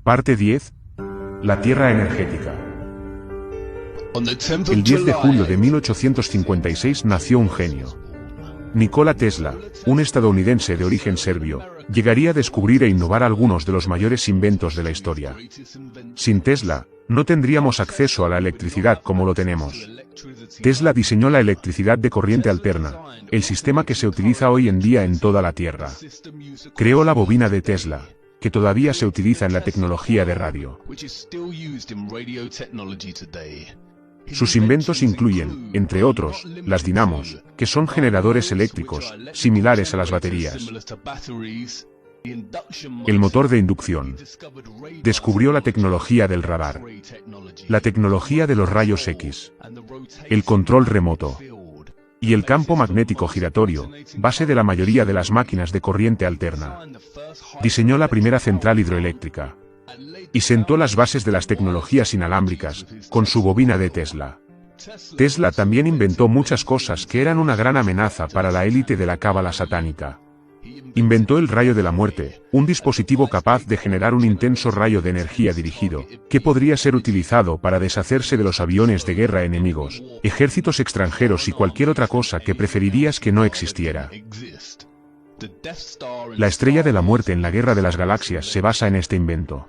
Parte 10. La Tierra energética. El 10 de julio de 1856 nació un genio. Nikola Tesla, un estadounidense de origen serbio, llegaría a descubrir e innovar algunos de los mayores inventos de la historia. Sin Tesla, no tendríamos acceso a la electricidad como lo tenemos. Tesla diseñó la electricidad de corriente alterna, el sistema que se utiliza hoy en día en toda la Tierra. Creó la bobina de Tesla, que todavía se utiliza en la tecnología de radio. Sus inventos incluyen, entre otros, las dinamos, que son generadores eléctricos, similares a las baterías. El motor de inducción. Descubrió la tecnología del radar. La tecnología de los rayos X. El control remoto. Y el campo magnético giratorio, base de la mayoría de las máquinas de corriente alterna. Diseñó la primera central hidroeléctrica. Y sentó las bases de las tecnologías inalámbricas, con su bobina de Tesla. Tesla también inventó muchas cosas que eran una gran amenaza para la élite de la cábala satánica. Inventó el rayo de la muerte, un dispositivo capaz de generar un intenso rayo de energía dirigido, que podría ser utilizado para deshacerse de los aviones de guerra enemigos, ejércitos extranjeros y cualquier otra cosa que preferirías que no existiera. La estrella de la muerte en la Guerra de las Galaxias se basa en este invento.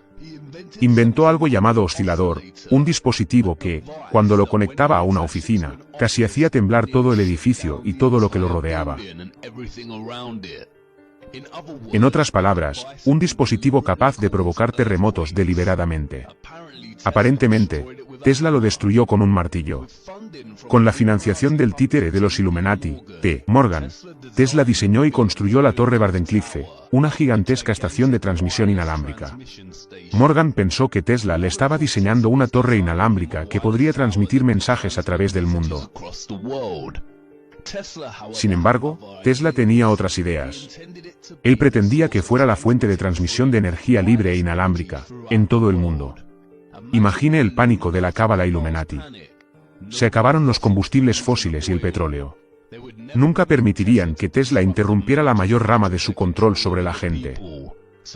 Inventó algo llamado oscilador, un dispositivo que, cuando lo conectaba a una oficina, casi hacía temblar todo el edificio y todo lo que lo rodeaba. En otras palabras, un dispositivo capaz de provocar terremotos deliberadamente. Aparentemente, Tesla lo destruyó con un martillo. Con la financiación del títere de los Illuminati, T. Morgan, Tesla diseñó y construyó la Torre Wardenclyffe, una gigantesca estación de transmisión inalámbrica. Morgan pensó que Tesla le estaba diseñando una torre inalámbrica que podría transmitir mensajes a través del mundo. Sin embargo, Tesla tenía otras ideas. Él pretendía que fuera la fuente de transmisión de energía libre e inalámbrica, en todo el mundo. Imagine el pánico de la cábala Illuminati. Se acabaron los combustibles fósiles y el petróleo. Nunca permitirían que Tesla interrumpiera la mayor rama de su control sobre la gente.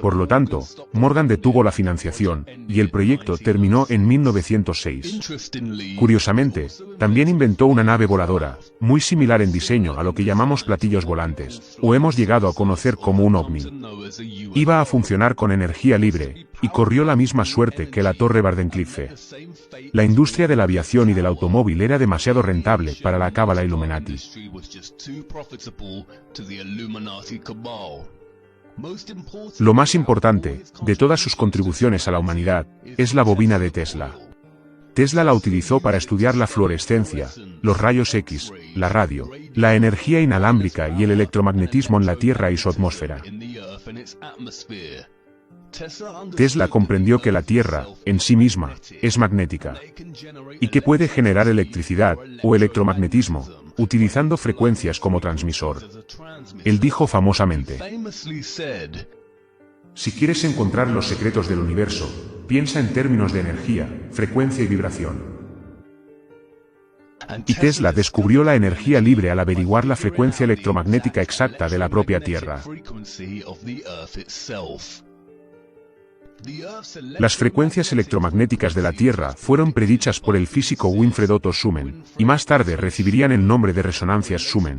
Por lo tanto, Morgan detuvo la financiación, y el proyecto terminó en 1906. Curiosamente, también inventó una nave voladora, muy similar en diseño a lo que llamamos platillos volantes, o hemos llegado a conocer como un ovni. Iba a funcionar con energía libre, y corrió la misma suerte que la Torre Wardenclyffe. La industria de la aviación y del automóvil era demasiado rentable para la cábala Illuminati. Lo más importante, de todas sus contribuciones a la humanidad, es la bobina de Tesla. Tesla la utilizó para estudiar la fluorescencia, los rayos X, la radio, la energía inalámbrica y el electromagnetismo en la Tierra y su atmósfera. Tesla comprendió que la Tierra, en sí misma, es magnética, y que puede generar electricidad, o electromagnetismo, utilizando frecuencias como transmisor. Él dijo famosamente: si quieres encontrar los secretos del universo, piensa en términos de energía, frecuencia y vibración. Y Tesla descubrió la energía libre al averiguar la frecuencia electromagnética exacta de la propia Tierra. Las frecuencias electromagnéticas de la Tierra fueron predichas por el físico Winfred Otto Schumann, y más tarde recibirían el nombre de resonancias Schumann.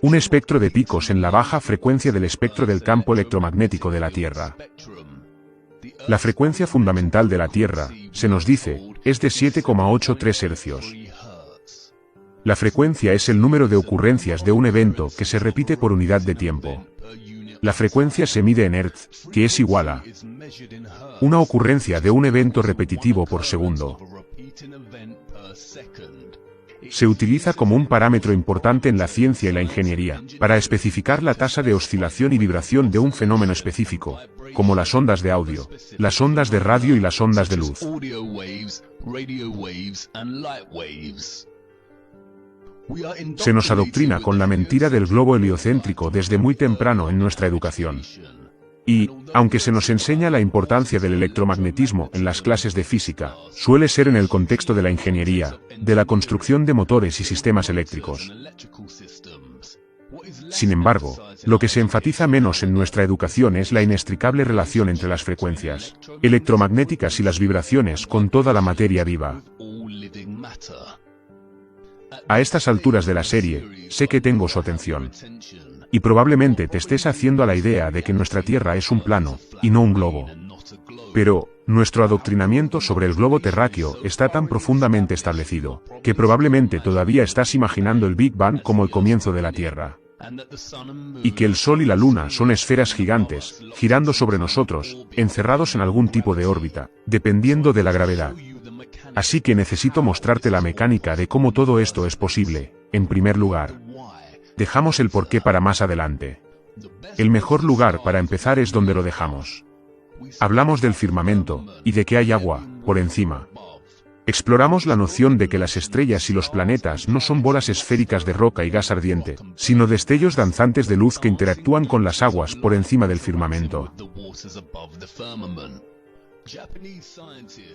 Un espectro de picos en la baja frecuencia del espectro del campo electromagnético de la Tierra. La frecuencia fundamental de la Tierra, se nos dice, es de 7,83 hercios. La frecuencia es el número de ocurrencias de un evento que se repite por unidad de tiempo. La frecuencia se mide en Hertz, que es igual a una ocurrencia de un evento repetitivo por segundo. Se utiliza como un parámetro importante en la ciencia y la ingeniería, para especificar la tasa de oscilación y vibración de un fenómeno específico, como las ondas de audio, las ondas de radio y las ondas de luz. Se nos adoctrina con la mentira del globo heliocéntrico desde muy temprano en nuestra educación. Y, aunque se nos enseña la importancia del electromagnetismo en las clases de física, suele ser en el contexto de la ingeniería, de la construcción de motores y sistemas eléctricos. Sin embargo, lo que se enfatiza menos en nuestra educación es la inextricable relación entre las frecuencias electromagnéticas y las vibraciones con toda la materia viva. A estas alturas de la serie, sé que tengo su atención. Y probablemente te estés haciendo a la idea de que nuestra Tierra es un plano, y no un globo. Pero, nuestro adoctrinamiento sobre el globo terráqueo está tan profundamente establecido, que probablemente todavía estás imaginando el Big Bang como el comienzo de la Tierra. Y que el Sol y la Luna son esferas gigantes, girando sobre nosotros, encerrados en algún tipo de órbita, dependiendo de la gravedad. Así que necesito mostrarte la mecánica de cómo todo esto es posible. En primer lugar, dejamos el porqué para más adelante. El mejor lugar para empezar es donde lo dejamos. Hablamos del firmamento, y de que hay agua, por encima. Exploramos la noción de que las estrellas y los planetas no son bolas esféricas de roca y gas ardiente, sino destellos danzantes de luz que interactúan con las aguas por encima del firmamento.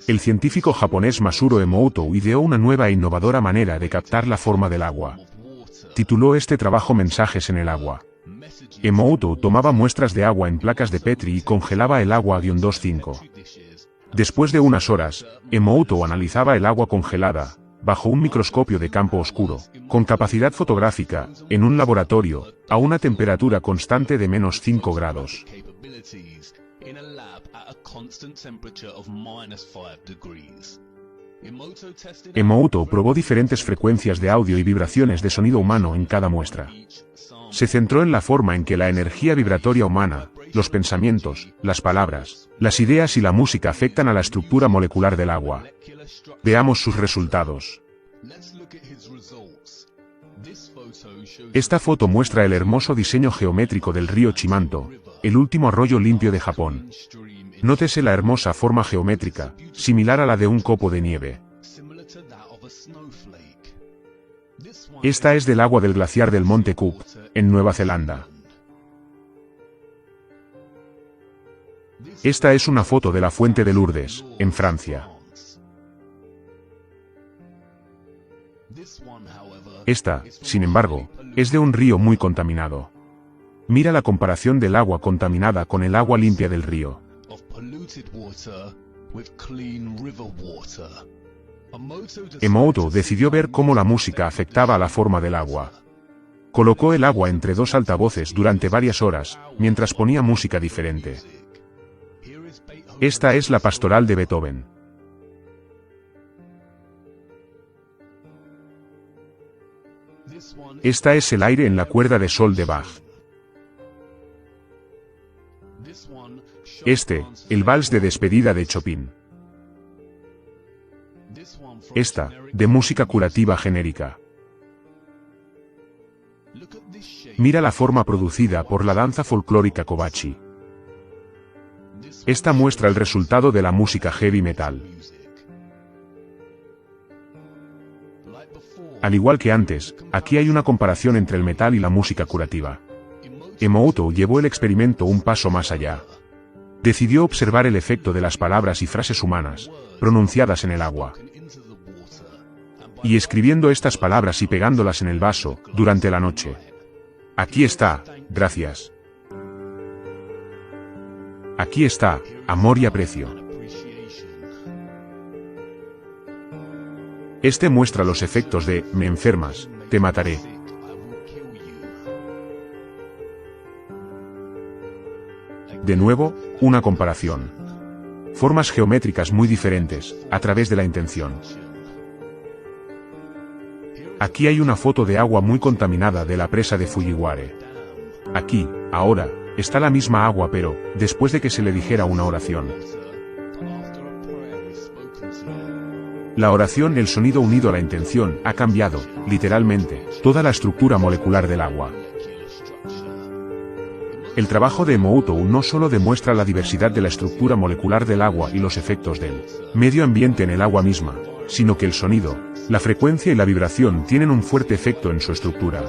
El científico japonés Masuro Emoto ideó una nueva e innovadora manera de captar la forma del agua. Tituló este trabajo Mensajes en el agua. Emoto tomaba muestras de agua en placas de Petri y congelaba el agua a -25. Después de unas horas, Emoto analizaba el agua congelada, bajo un microscopio de campo oscuro, con capacidad fotográfica, en un laboratorio, a una temperatura constante de -5 grados. Emoto probó diferentes frecuencias de audio y vibraciones de sonido humano en cada muestra. Se centró en la forma en que la energía vibratoria humana, los pensamientos, las palabras, las ideas y la música afectan a la estructura molecular del agua. Veamos sus resultados. Esta foto muestra el hermoso diseño geométrico del río Chimanto, el último arroyo limpio de Japón. Nótese la hermosa forma geométrica, similar a la de un copo de nieve. Esta es del agua del glaciar del Monte Cook, en Nueva Zelanda. Esta es una foto de la fuente de Lourdes, en Francia. Esta, sin embargo, es de un río muy contaminado. Mira la comparación del agua contaminada con el agua limpia del río. Emoto decidió ver cómo la música afectaba a la forma del agua. Colocó el agua entre dos altavoces durante varias horas, mientras ponía música diferente. Esta es la pastoral de Beethoven. Esta es el aire en la cuerda de sol de Bach. Este, el vals de despedida de Chopin. Esta, de música curativa genérica. Mira la forma producida por la danza folclórica Kobachi. Esta muestra el resultado de la música heavy metal. Al igual que antes, aquí hay una comparación entre el metal y la música curativa. Emoto llevó el experimento un paso más allá. Decidió observar el efecto de las palabras y frases humanas, pronunciadas en el agua. Y escribiendo estas palabras y pegándolas en el vaso, durante la noche. Aquí está, gracias. Aquí está, amor y aprecio. Este muestra los efectos de, me enfermas, te mataré. De nuevo, una comparación. Formas geométricas muy diferentes, a través de la intención. Aquí hay una foto de agua muy contaminada de la presa de Fujiwara. Aquí, ahora, está la misma agua pero, después de que se le dijera una oración. La oración, el sonido unido a la intención, ha cambiado, literalmente, toda la estructura molecular del agua. El trabajo de Emoto no solo demuestra la diversidad de la estructura molecular del agua y los efectos del medio ambiente en el agua misma, sino que el sonido, la frecuencia y la vibración tienen un fuerte efecto en su estructura.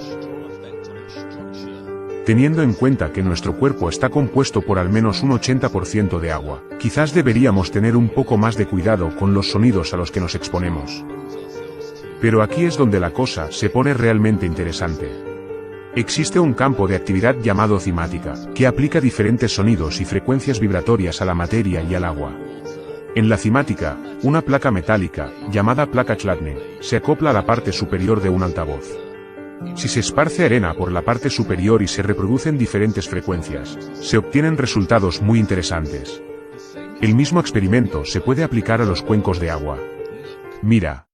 Teniendo en cuenta que nuestro cuerpo está compuesto por al menos un 80% de agua, quizás deberíamos tener un poco más de cuidado con los sonidos a los que nos exponemos. Pero aquí es donde la cosa se pone realmente interesante. Existe un campo de actividad llamado cimática, que aplica diferentes sonidos y frecuencias vibratorias a la materia y al agua. En la cimática, una placa metálica, llamada placa Chladni, se acopla a la parte superior de un altavoz. Si se esparce arena por la parte superior y se reproducen diferentes frecuencias, se obtienen resultados muy interesantes. El mismo experimento se puede aplicar a los cuencos de agua. Mira.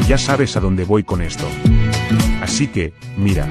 Ya sabes a dónde voy con esto. Así que, mira.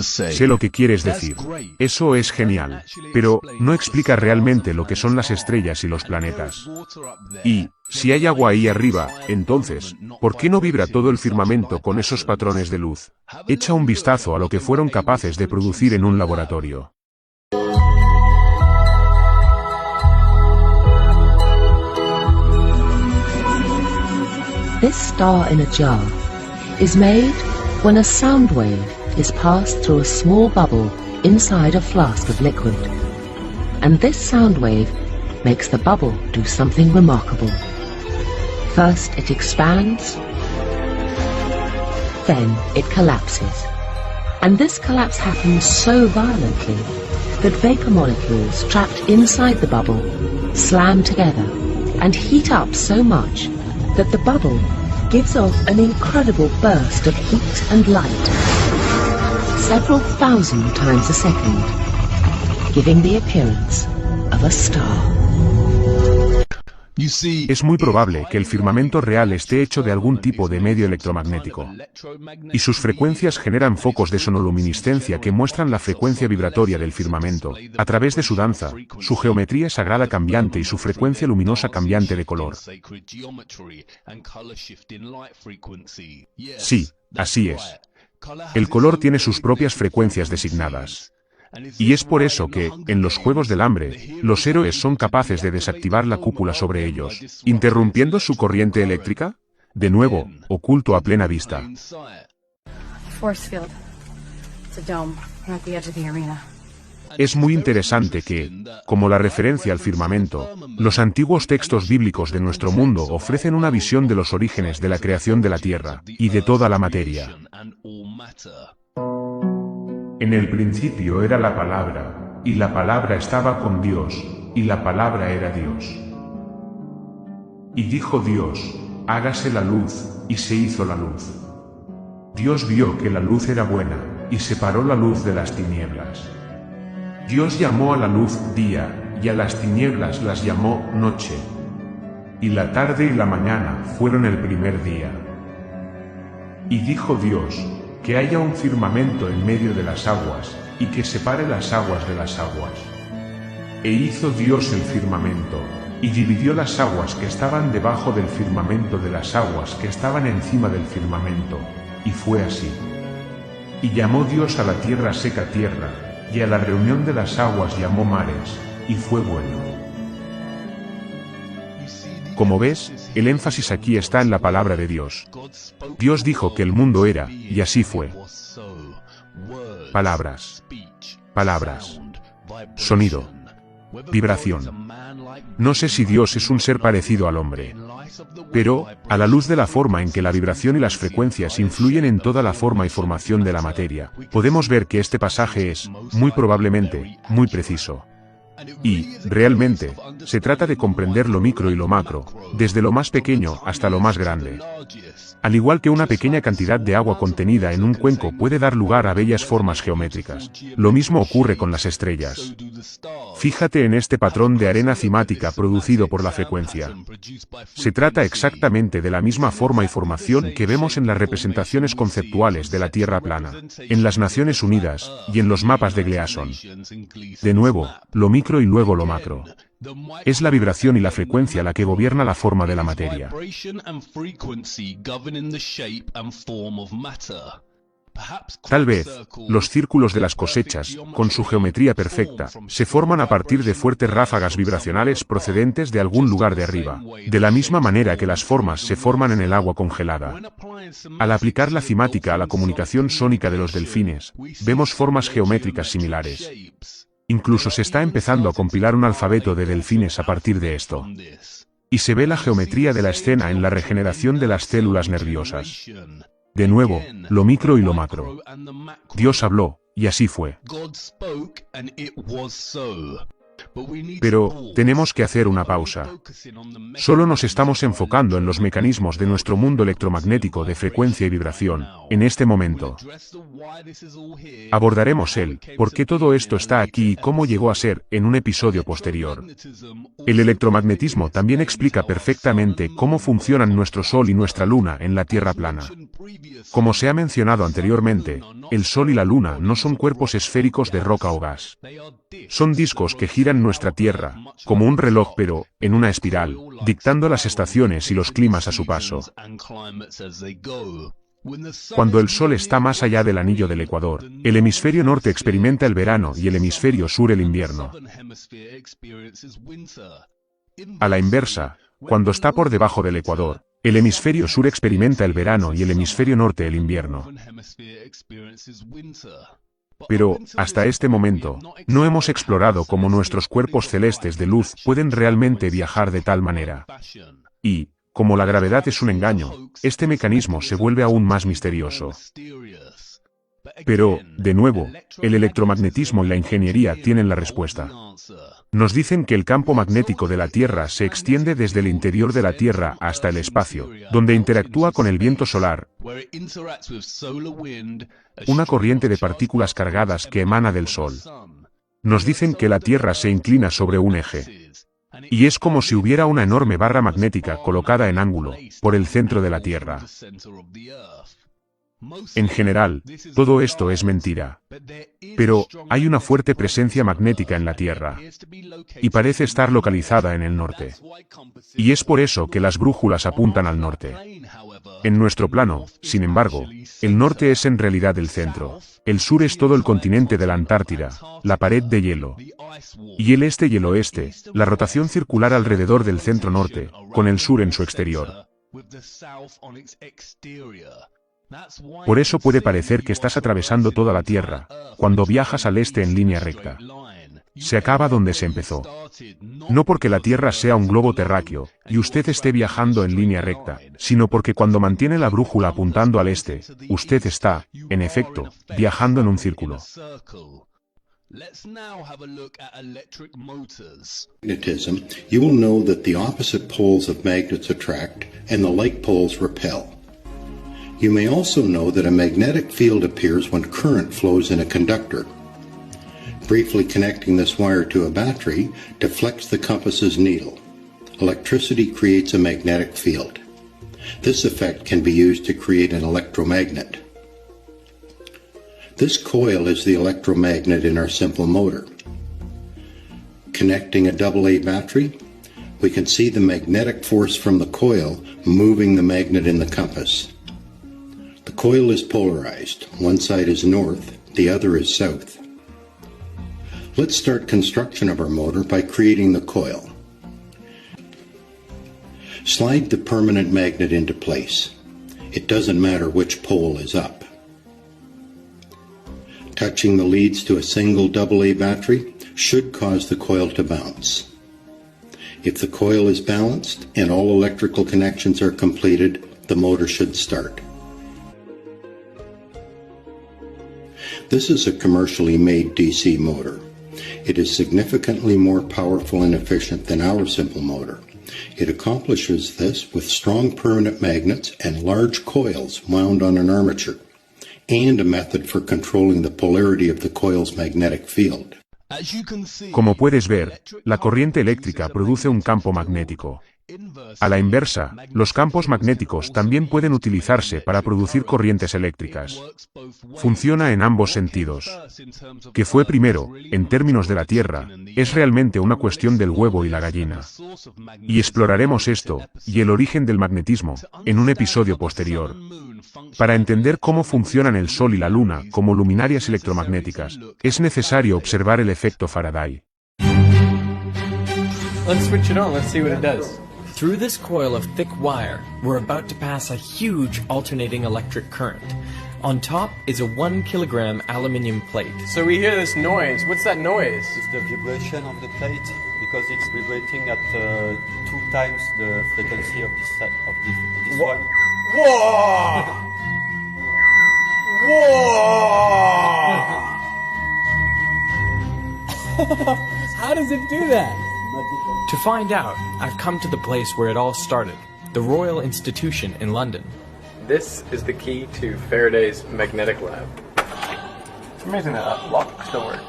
Sé lo que quieres decir. Eso es genial. Pero no explica realmente lo que son las estrellas y los planetas. Y, si hay agua ahí arriba, entonces, ¿por qué no vibra todo el firmamento con esos patrones de luz? Echa un vistazo a lo que fueron capaces de producir en un laboratorio. This star in a jar is made when a sound wave is passed through a small bubble inside a flask of liquid. And this sound wave makes the bubble do something remarkable. First it expands, then it collapses. And this collapse happens so violently that vapor molecules trapped inside the bubble slam together and heat up so much that the bubble gives off an incredible burst of heat and light, several thousand times a second, giving the appearance of a star. Es muy probable que el firmamento real esté hecho de algún tipo de medio electromagnético. Y sus frecuencias generan focos de sonoluminiscencia que muestran la frecuencia vibratoria del firmamento, a través de su danza, su geometría sagrada cambiante y su frecuencia luminosa cambiante de color. Sí, así es. El color tiene sus propias frecuencias designadas. Y es por eso que, en los Juegos del Hambre, los héroes son capaces de desactivar la cúpula sobre ellos, interrumpiendo su corriente eléctrica, de nuevo, oculto a plena vista. Es muy interesante que, como la referencia al firmamento, los antiguos textos bíblicos de nuestro mundo ofrecen una visión de los orígenes de la creación de la Tierra y de toda la materia. En el principio era la palabra, y la palabra estaba con Dios, y la palabra era Dios. Y dijo Dios, hágase la luz, y se hizo la luz. Dios vio que la luz era buena, y separó la luz de las tinieblas. Dios llamó a la luz día, y a las tinieblas las llamó noche. Y la tarde y la mañana fueron el primer día. Y dijo Dios, que haya un firmamento en medio de las aguas, y que separe las aguas de las aguas. E hizo Dios el firmamento, y dividió las aguas que estaban debajo del firmamento de las aguas que estaban encima del firmamento, y fue así. Y llamó Dios a la tierra seca tierra, y a la reunión de las aguas llamó mares, y fue bueno. Como ves, el énfasis aquí está en la palabra de Dios. Dios dijo que el mundo era, y así fue. Palabras. Palabras. Sonido. Vibración. No sé si Dios es un ser parecido al hombre. Pero, a la luz de la forma en que la vibración y las frecuencias influyen en toda la forma y formación de la materia, podemos ver que este pasaje es, muy probablemente, muy preciso. Y, realmente, se trata de comprender lo micro y lo macro, desde lo más pequeño hasta lo más grande. Al igual que una pequeña cantidad de agua contenida en un cuenco puede dar lugar a bellas formas geométricas, lo mismo ocurre con las estrellas. Fíjate en este patrón de arena cimática producido por la frecuencia. Se trata exactamente de la misma forma y formación que vemos en las representaciones conceptuales de la Tierra plana, en las Naciones Unidas, y en los mapas de Gleason. De nuevo, lo micro y luego lo macro. Es la vibración y la frecuencia la que gobierna la forma de la materia. Tal vez, los círculos de las cosechas, con su geometría perfecta, se forman a partir de fuertes ráfagas vibracionales procedentes de algún lugar de arriba, de la misma manera que las formas se forman en el agua congelada. Al aplicar la cimática a la comunicación sónica de los delfines, vemos formas geométricas similares. Incluso se está empezando a compilar un alfabeto de delfines a partir de esto. Y se ve la geometría de la escena en la regeneración de las células nerviosas. De nuevo, lo micro y lo macro. Dios habló, y así fue. Pero, tenemos que hacer una pausa. Solo nos estamos enfocando en los mecanismos de nuestro mundo electromagnético de frecuencia y vibración, en este momento. Abordaremos por qué todo esto está aquí y cómo llegó a ser, en un episodio posterior. El electromagnetismo también explica perfectamente cómo funcionan nuestro Sol y nuestra Luna en la Tierra plana. Como se ha mencionado anteriormente, el Sol y la Luna no son cuerpos esféricos de roca o gas. Son discos que giran nuestra Tierra, como un reloj pero, en una espiral, dictando las estaciones y los climas a su paso. Cuando el Sol está más allá del anillo del Ecuador, el hemisferio norte experimenta el verano y el hemisferio sur el invierno. A la inversa, cuando está por debajo del Ecuador, el hemisferio sur experimenta el verano y el hemisferio norte el invierno. Pero, hasta este momento, no hemos explorado cómo nuestros cuerpos celestes de luz pueden realmente viajar de tal manera. Y, como la gravedad es un engaño, este mecanismo se vuelve aún más misterioso. Pero, de nuevo, el electromagnetismo y la ingeniería tienen la respuesta. Nos dicen que el campo magnético de la Tierra se extiende desde el interior de la Tierra hasta el espacio, donde interactúa con el viento solar, una corriente de partículas cargadas que emana del Sol. Nos dicen que la Tierra se inclina sobre un eje. Y es como si hubiera una enorme barra magnética colocada en ángulo, por el centro de la Tierra. En general, todo esto es mentira. Pero, hay una fuerte presencia magnética en la Tierra. Y parece estar localizada en el norte. Y es por eso que las brújulas apuntan al norte. En nuestro plano, sin embargo, el norte es en realidad el centro. El sur es todo el continente de la Antártida, la pared de hielo. Y el este y el oeste, la rotación circular alrededor del centro norte, con el sur en su exterior. Por eso puede parecer que estás atravesando toda la Tierra, cuando viajas al este en línea recta. Se acaba donde se empezó. No porque la Tierra sea un globo terráqueo, y usted esté viajando en línea recta, sino porque cuando mantiene la brújula apuntando al este, usted está, en efecto, viajando en un círculo. Magnetism, you will know that the opposite poles of magnets attract and the like poles repel. You may also know that a magnetic field appears when current flows in a conductor. Briefly connecting this wire to a battery deflects the compass's needle. Electricity creates a magnetic field. This effect can be used to create an electromagnet. This coil is the electromagnet in our simple motor. connecting a AA battery, we can see the magnetic force from the coil moving the magnet in the compass. The coil is polarized. One side is north, the other is south. Let's start construction of our motor by creating the coil. Slide the permanent magnet into place. It doesn't matter which pole is up. Touching the leads to a single AA battery should cause the coil to bounce. If the coil is balanced and all electrical connections are completed, the motor should start. This is a commercially made DC motor. It is significantly more powerful and efficient than our simple motor. It accomplishes this with strong permanent magnets and large coils wound on an armature, and a method for controlling the polarity of the coil's magnetic field. Como puedes ver, la corriente eléctrica produce un campo magnético. A la inversa, los campos magnéticos también pueden utilizarse para producir corrientes eléctricas. Funciona en ambos sentidos. ¿Qué fue primero, en términos de la Tierra, es realmente una cuestión del huevo y la gallina? Y exploraremos esto, y el origen del magnetismo, en un episodio posterior. Para entender cómo funcionan el Sol y la Luna como luminarias electromagnéticas, es necesario observar el efecto Faraday. Let's switch it on, let's see what it does. Through this coil of thick wire, we're about to pass a huge alternating electric current. On top is a 1 kilogram aluminium plate. So we hear this noise. What's that noise? It's the vibration of the plate because it's vibrating at 2 times the frequency of this one. Whoa! Whoa! How does it do that? To find out, I've come to the place where it all started, the Royal Institution in London. This is the key to Faraday's magnetic lab. It's amazing that lock still works.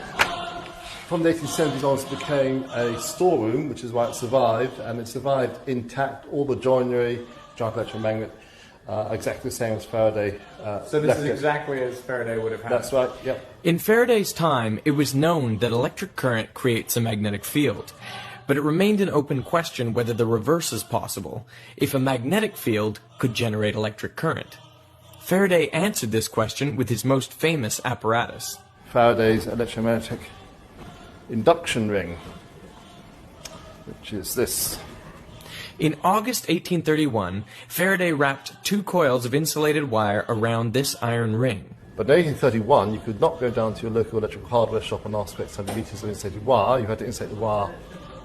From the 1870s on, it became a storeroom, which is why it survived, and it survived intact, all the joinery, giant electromagnet, exactly the same as Faraday. So this is exactly as Faraday would have had. That's right, yep. In Faraday's time, it was known that electric current creates a magnetic field. But it remained an open question whether the reverse is possible, if a magnetic field could generate electric current. Faraday answered this question with his most famous apparatus. Faraday's electromagnetic induction ring, which is this. In August 1831, Faraday wrapped 2 coils of insulated wire around this iron ring. But in 1831, you could not go down to your local electrical hardware shop and ask for X hundred meters of insulated wire. You had to insulate the wire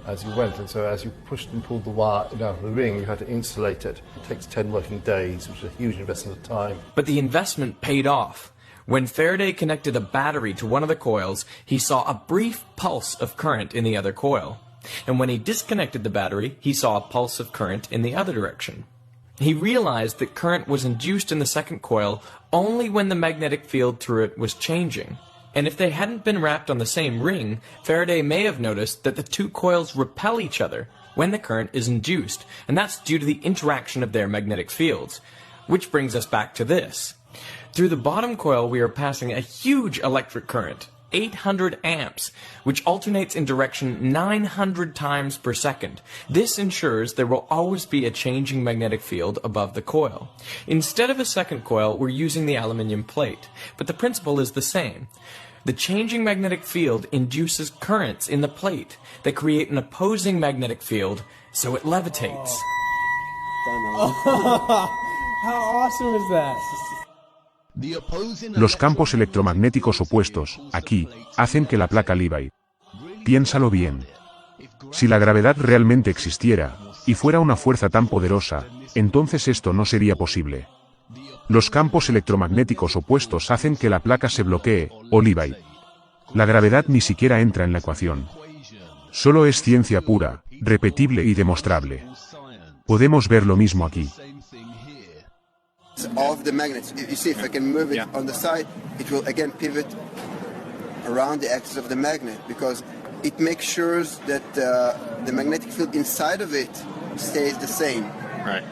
as you went, and so as you pushed and pulled the wire out of the ring, you had to insulate it. It takes 10 working days, which is a huge investment of time. But the investment paid off. When Faraday connected a battery to one of the coils, he saw a brief pulse of current in the other coil. And when he disconnected the battery, he saw a pulse of current in the other direction. He realized that current was induced in the second coil only when the magnetic field through it was changing. And if they hadn't been wrapped on the same ring, Faraday may have noticed that the 2 coils repel each other when the current is induced, and that's due to the interaction of their magnetic fields. Which brings us back to this. Through the bottom coil we are passing a huge electric current, 800 amps, which alternates in direction 900 times per second. This ensures there will always be a changing magnetic field above the coil. Instead of a second coil, we're using the aluminium plate, but the principle is the same. The changing magnetic field induces currents in the plate that create an opposing magnetic field, so it levitates. How awesome is that? Los campos electromagnéticos opuestos, aquí, hacen que la placa levite. Piénsalo bien. Si la gravedad realmente existiera, y fuera una fuerza tan poderosa, entonces esto no sería posible. Los campos electromagnéticos opuestos hacen que la placa se bloquee, o levite. La gravedad ni siquiera entra en la ecuación. Solo es ciencia pura, repetible y demostrable. Podemos ver lo mismo aquí. Of the magnets, you see, if I can move it on the side, it will again pivot around the axis of the magnet because it makes sure that the magnetic field inside of it stays the same. Right.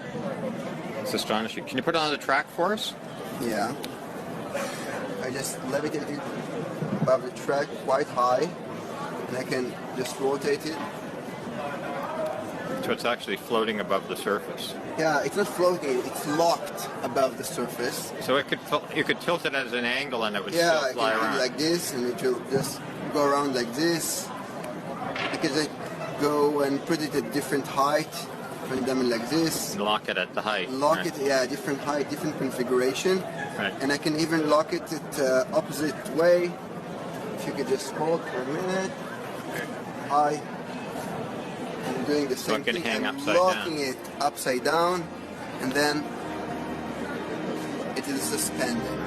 It's astonishing. Can you put it on the track for us? Yeah. I just levitated it above the track quite high. and I can just rotate it. So it's actually floating above the surface. Yeah, it's not floating, it's locked above the surface. So you could tilt it at an angle and it would Yeah, still fly I can around. do like this, and it will just go around like this. Because I go and put it at different height, put them like this. And lock it at the height. Lock right. it, yeah, different height, different configuration. Right. And I can even lock it at opposite way. If you could just hold for a minute. High. I'm doing the So same it can thing. hang I'm upside locking down. it upside down, and then it is suspended.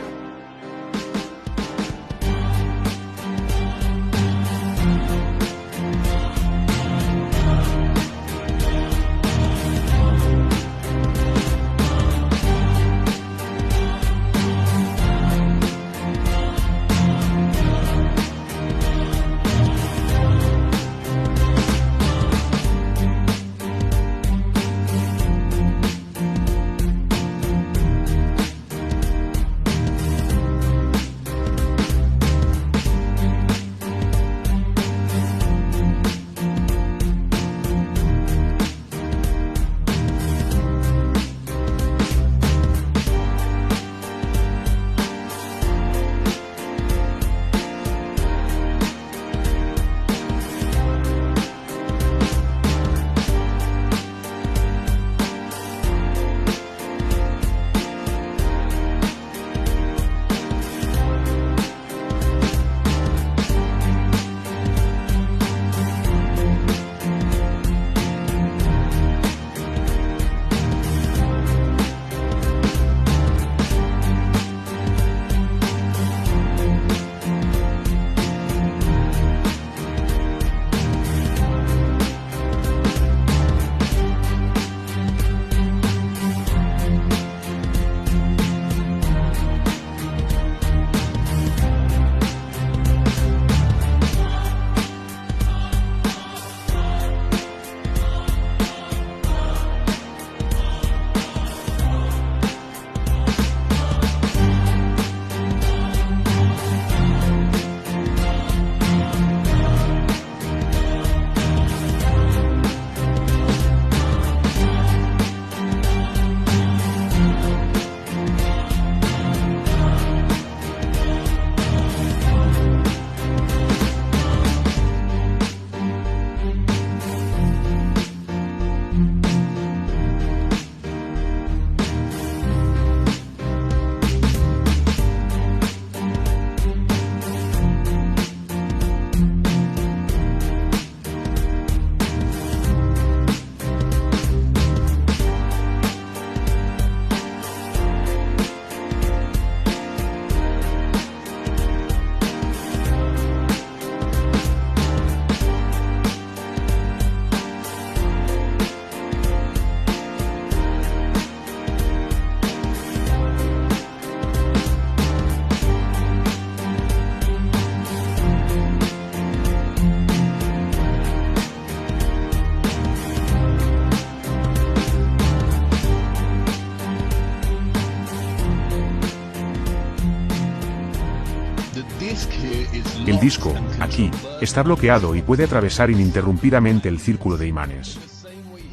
El disco, aquí, está bloqueado y puede atravesar ininterrumpidamente el círculo de imanes.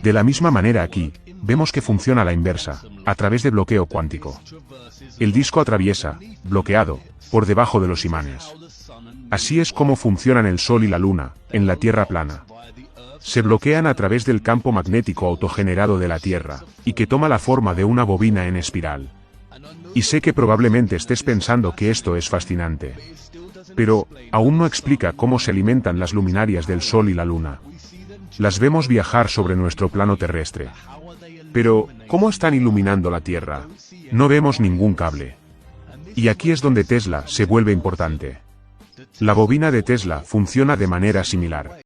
De la misma manera aquí, vemos que funciona a la inversa, a través de bloqueo cuántico. El disco atraviesa, bloqueado, por debajo de los imanes. Así es como funcionan el Sol y la Luna, en la Tierra plana. Se bloquean a través del campo magnético autogenerado de la Tierra, y que toma la forma de una bobina en espiral. Y sé que probablemente estés pensando que esto es fascinante. Pero, aún no explica cómo se alimentan las luminarias del Sol y la Luna. Las vemos viajar sobre nuestro plano terrestre. Pero, ¿cómo están iluminando la Tierra? No vemos ningún cable. Y aquí es donde Tesla se vuelve importante. La bobina de Tesla funciona de manera similar.